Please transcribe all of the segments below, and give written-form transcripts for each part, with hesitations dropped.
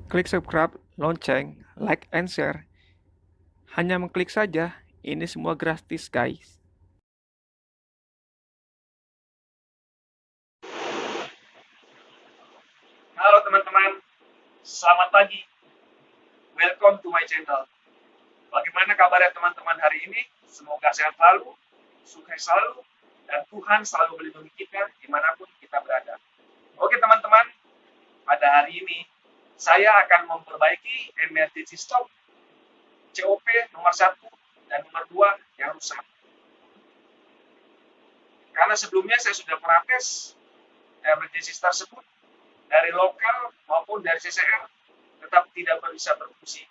Klik subscribe, lonceng, like, and share. Hanya mengklik saja, ini semua gratis guys. Halo teman-teman, selamat pagi. Welcome to my channel. Bagaimana kabarnya teman-teman hari ini? Semoga sehat selalu, sukses selalu, dan Tuhan selalu melindungi kita dimanapun kita berada. Oke teman-teman, pada hari ini saya akan memperbaiki emergency stop COP nomor 1 dan nomor 2 yang rusak. Karena sebelumnya saya sudah pernah tes emergency tersebut dari lokal maupun dari CCR, tetap tidak bisa berfungsi.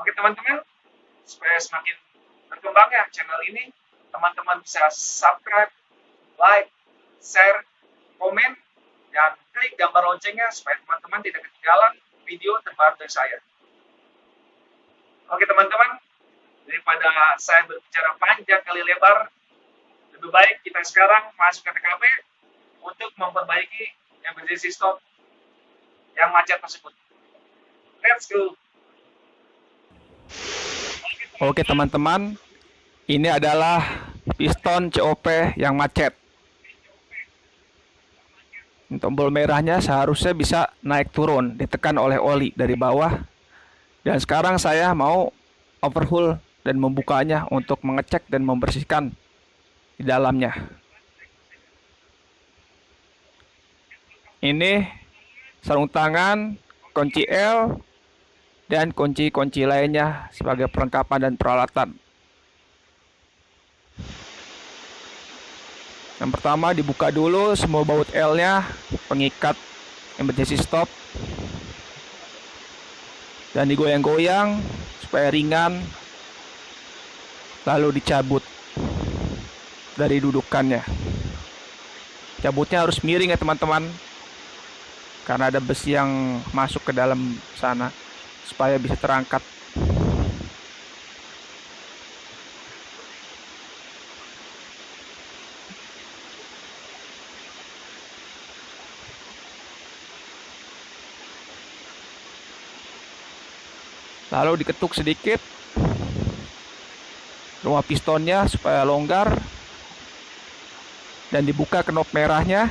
Oke teman-teman, supaya semakin berkembang ya channel ini, teman-teman bisa subscribe, like, share, komen, dan klik gambar loncengnya supaya teman-teman tidak ketinggalan video terbaru dari saya. Oke teman-teman, daripada saya berbicara panjang kali lebar, lebih baik kita sekarang masuk ke TKP untuk memperbaiki emergency stop yang macet tersebut. Let's go. Oke teman-teman, ini adalah piston COP yang macet. Tombol merahnya seharusnya bisa naik turun, ditekan oleh oli dari bawah. Dan sekarang saya mau overhaul dan membukanya untuk mengecek dan membersihkan di dalamnya. Ini sarung tangan, kunci L, dan kunci-kunci lainnya sebagai perlengkapan dan peralatan. Yang pertama dibuka dulu semua baut L-nya, pengikat emergency stop, dan digoyang-goyang supaya ringan, lalu dicabut dari dudukannya. Cabutnya harus miring ya teman-teman, karena ada besi yang masuk ke dalam sana supaya bisa terangkat. Lalu diketuk sedikit rumah pistonnya supaya longgar, dan dibuka knop merahnya.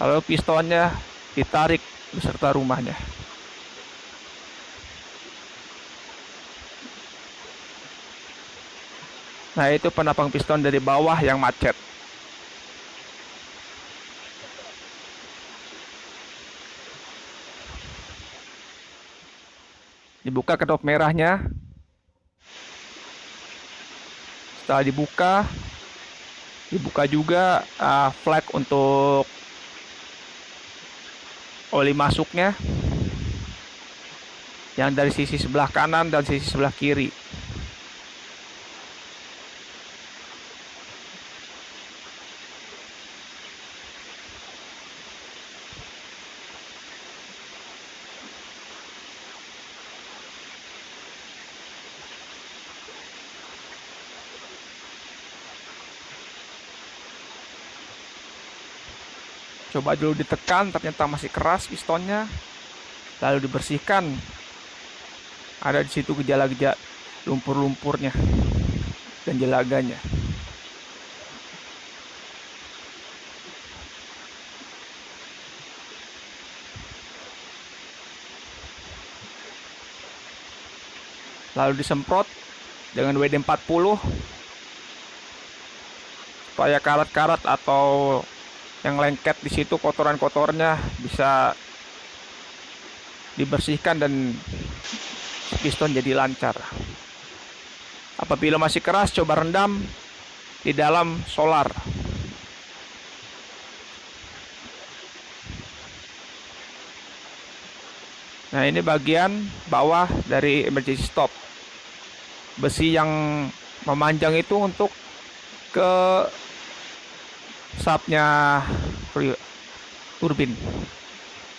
Lalu pistonnya ditarik beserta rumahnya. Nah, itu penapang piston dari bawah yang macet. Dibuka knop merahnya. Setelah dibuka juga flag untuk oli masuknya, yang dari sisi sebelah kanan dan sisi sebelah kiri. Coba dulu ditekan, ternyata masih keras pistonnya. Lalu dibersihkan. Ada di situ gejala-gejala lumpur-lumpurnya dan jelaganya. Lalu disemprot dengan WD-40 supaya karat-karat atau yang lengket di situ kotoran-kotornya bisa dibersihkan dan piston jadi lancar. Apabila masih keras, coba rendam di dalam solar. Nah, ini bagian bawah dari emergency stop. Besi yang memanjang itu untuk ke sapnya turbin.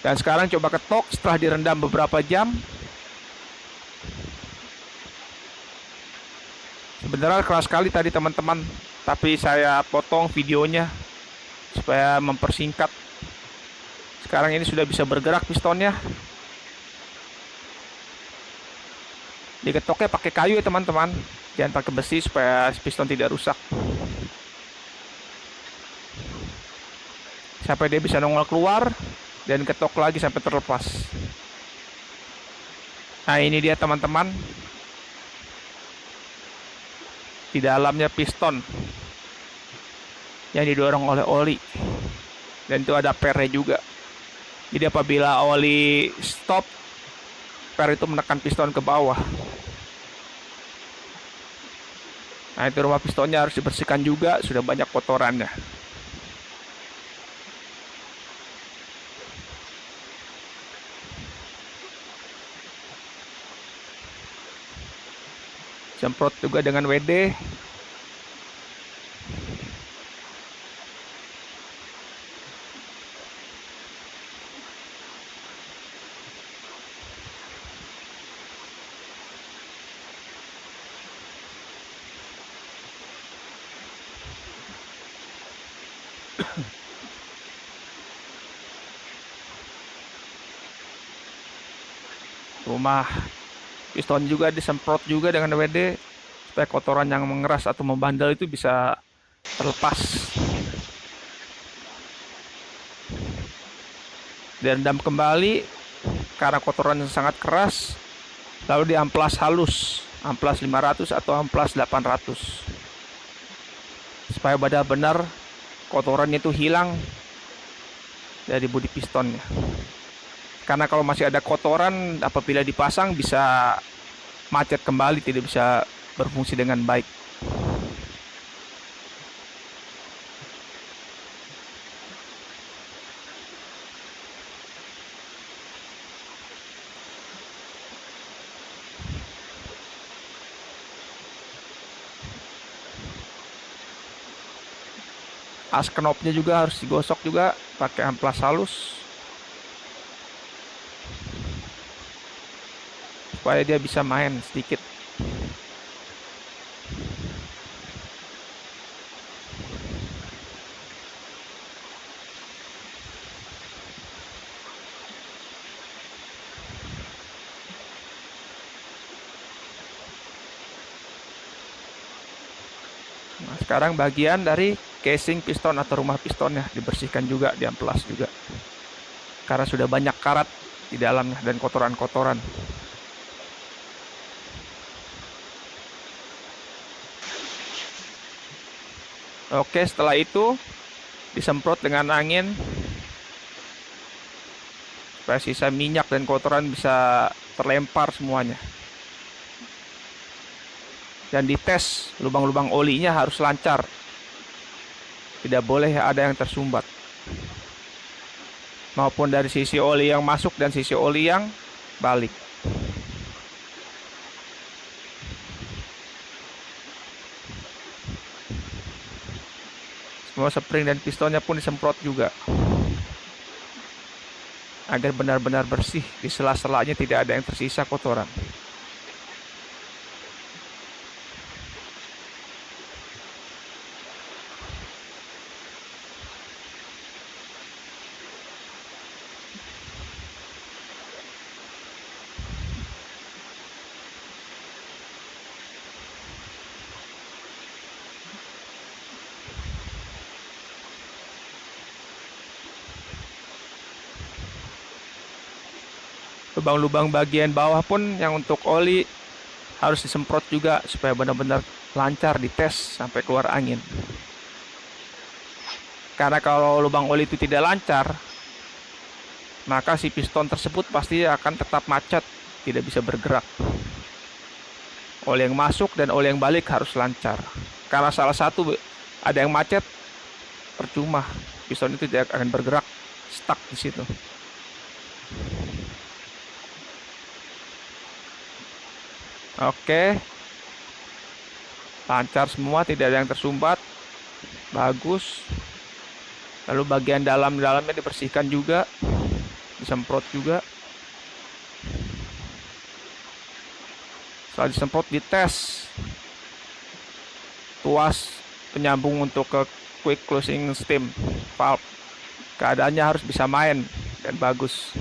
Dan sekarang coba ketok setelah direndam beberapa jam. Sebenarnya keras sekali tadi teman-teman, tapi saya potong videonya supaya mempersingkat Sekarang ini sudah bisa bergerak pistonnya. Diketoknya pakai kayu ya teman-teman, jangan pakai besi supaya piston tidak rusak. Sampai dia bisa nongol keluar dan ketok lagi sampai terlepas. Nah ini dia teman-teman, di dalamnya piston yang didorong oleh oli, dan itu ada pernya juga. Jadi apabila oli stop, per itu menekan piston ke bawah. Nah itu rumah pistonnya harus dibersihkan juga, sudah banyak kotorannya. Semprot juga dengan WD. Rumah piston juga disemprot juga dengan WD supaya kotoran yang mengeras atau membandel itu bisa terlepas. Direndam kembali karena kotoran yang sangat keras, lalu diamplas halus, amplas 500 atau amplas 800, supaya benar-benar kotorannya itu hilang dari bodi pistonnya. Karena kalau masih ada kotoran, apabila dipasang bisa macet kembali, tidak bisa berfungsi dengan baik. As knopnya juga harus digosok juga pakai amplas halus supaya dia bisa main sedikit. Nah, sekarang bagian dari casing piston atau rumah pistonnya dibersihkan juga, diamplas juga. Karena sudah banyak karat di dalamnya dan kotoran-kotoran. Oke, setelah itu disemprot dengan angin supaya sisa minyak dan kotoran bisa terlempar semuanya. Dan dites lubang-lubang olinya harus lancar, tidak boleh ada yang tersumbat, maupun dari sisi oli yang masuk dan sisi oli yang balik. Semua spring dan pistonnya pun disemprot juga agar benar-benar bersih, di sela-selanya tidak ada yang tersisa kotoran. Lubang-lubang bagian bawah pun yang untuk oli harus disemprot juga supaya benar-benar lancar dites sampai keluar angin. Karena kalau lubang oli itu tidak lancar, maka si piston tersebut pasti akan tetap macet, tidak bisa bergerak. Oli yang masuk dan oli yang balik harus lancar. Karena salah satu ada yang macet, percuma, piston itu tidak akan bergerak, stuck di situ. Oke, lancar semua, tidak ada yang tersumbat, bagus. Lalu bagian dalamnya dibersihkan juga, disemprot juga. Setelah disemprot dites tuas penyambung untuk ke quick closing steam valve, keadaannya harus bisa main dan bagus.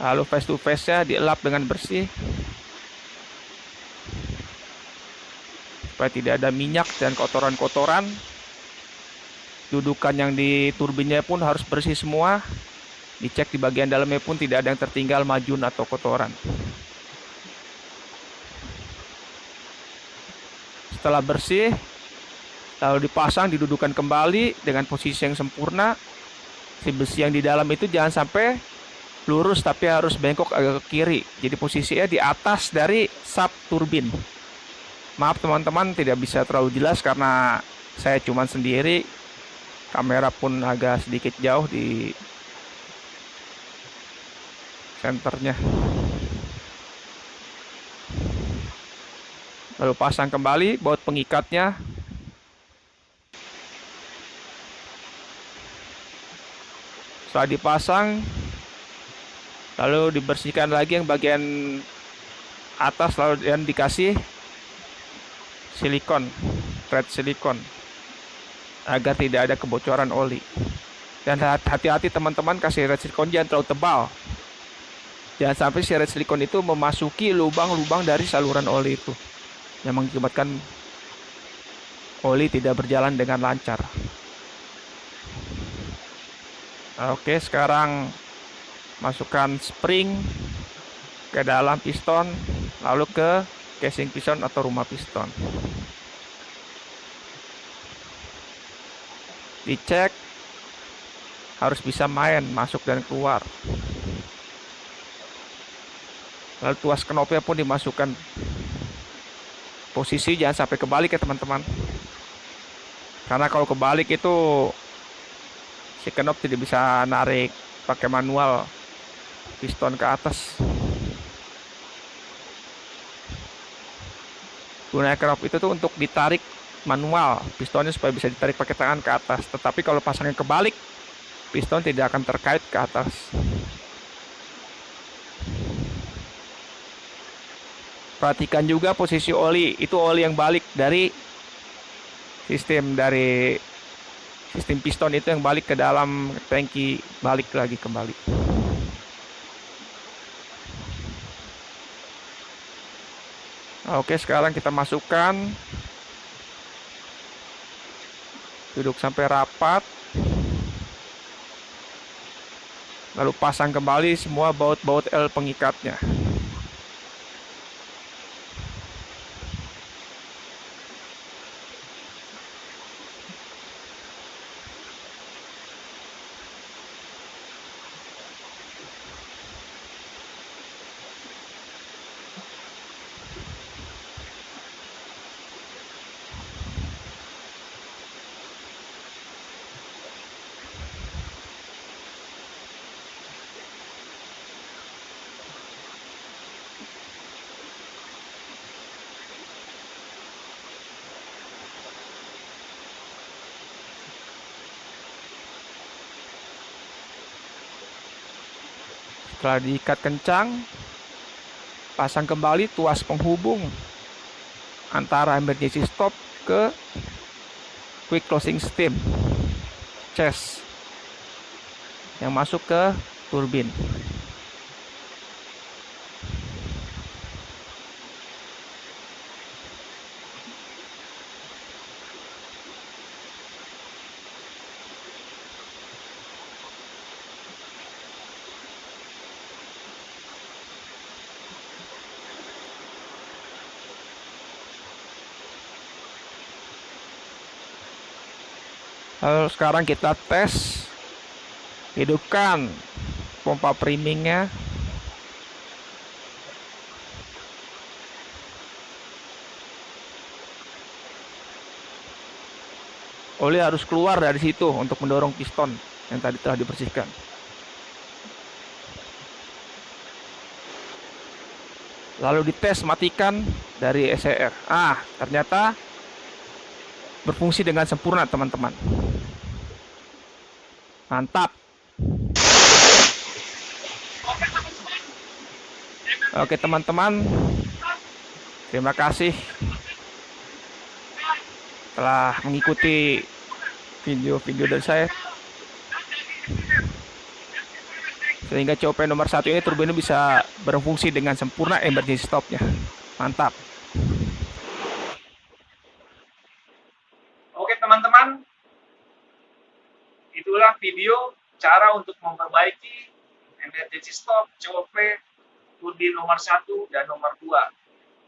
Lalu face to face-nya dielap dengan bersih supaya tidak ada minyak dan kotoran-kotoran. Dudukan yang di turbinnya pun harus bersih semua. Dicek di bagian dalamnya pun tidak ada yang tertinggal majun atau kotoran. Setelah bersih, lalu dipasang, didudukan kembali dengan posisi yang sempurna. Si besi yang di dalam itu jangan sampai lurus, tapi harus bengkok agak ke kiri. Jadi posisinya di atas dari sub turbin. Maaf teman-teman, tidak bisa terlalu jelas karena saya cuma sendiri. Kamera pun agak sedikit jauh di senternya. Lalu pasang kembali baut pengikatnya. Setelah dipasang, lalu dibersihkan lagi yang bagian atas, lalu dan dikasih silikon, thread silikon, agar tidak ada kebocoran oli. Dan hati-hati teman-teman, kasih thread silikon jangan terlalu tebal. Jangan sampai si thread silikon itu memasuki lubang-lubang dari saluran oli itu, yang mengakibatkan oli tidak berjalan dengan lancar. Oke, sekarang masukkan spring ke dalam piston, lalu ke casing piston atau rumah piston. Dicek, harus bisa main, masuk dan keluar. Lalu tuas knopnya pun dimasukkan. Posisi jangan sampai kebalik ya teman-teman. Karena kalau kebalik itu si knop tidak bisa narik pakai manual piston ke atas. Gunanya knop itu tuh untuk ditarik manual pistonnya supaya bisa ditarik pakai tangan ke atas. Tetapi kalau pasangnya kebalik, piston tidak akan terkait ke atas. Perhatikan juga posisi oli, itu oli yang balik dari sistem piston itu yang balik ke dalam tangki, balik lagi kembali. Oke, sekarang kita masukkan, duduk sampai rapat, lalu pasang kembali semua baut-baut L pengikatnya. Setelah diikat kencang, pasang kembali tuas penghubung antara emergency stop ke quick closing stem chest yang masuk ke turbin. Lalu sekarang kita tes, hidupkan pompa primingnya. Oli harus keluar dari situ untuk mendorong piston yang tadi telah dibersihkan. Lalu dites, matikan dari SCR. Ternyata berfungsi dengan sempurna teman-teman. Mantap. Oke teman-teman, Terima kasih telah mengikuti video-video dari saya, sehingga COP nomor 1 ini turbina bisa berfungsi dengan sempurna emergency stopnya. Mantap. Oke teman-teman, itulah video cara untuk memperbaiki emergency stop COP turbin nomor 1 dan nomor 2.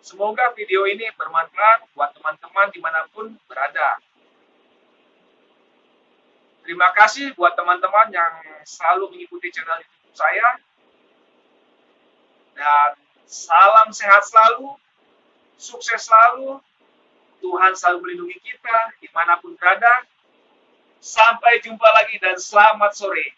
Semoga video ini bermanfaat buat teman-teman dimanapun berada. Terima kasih buat teman-teman yang selalu mengikuti channel YouTube saya. Dan salam sehat selalu, sukses selalu, Tuhan selalu melindungi kita dimanapun berada. Sampai jumpa lagi dan selamat sore.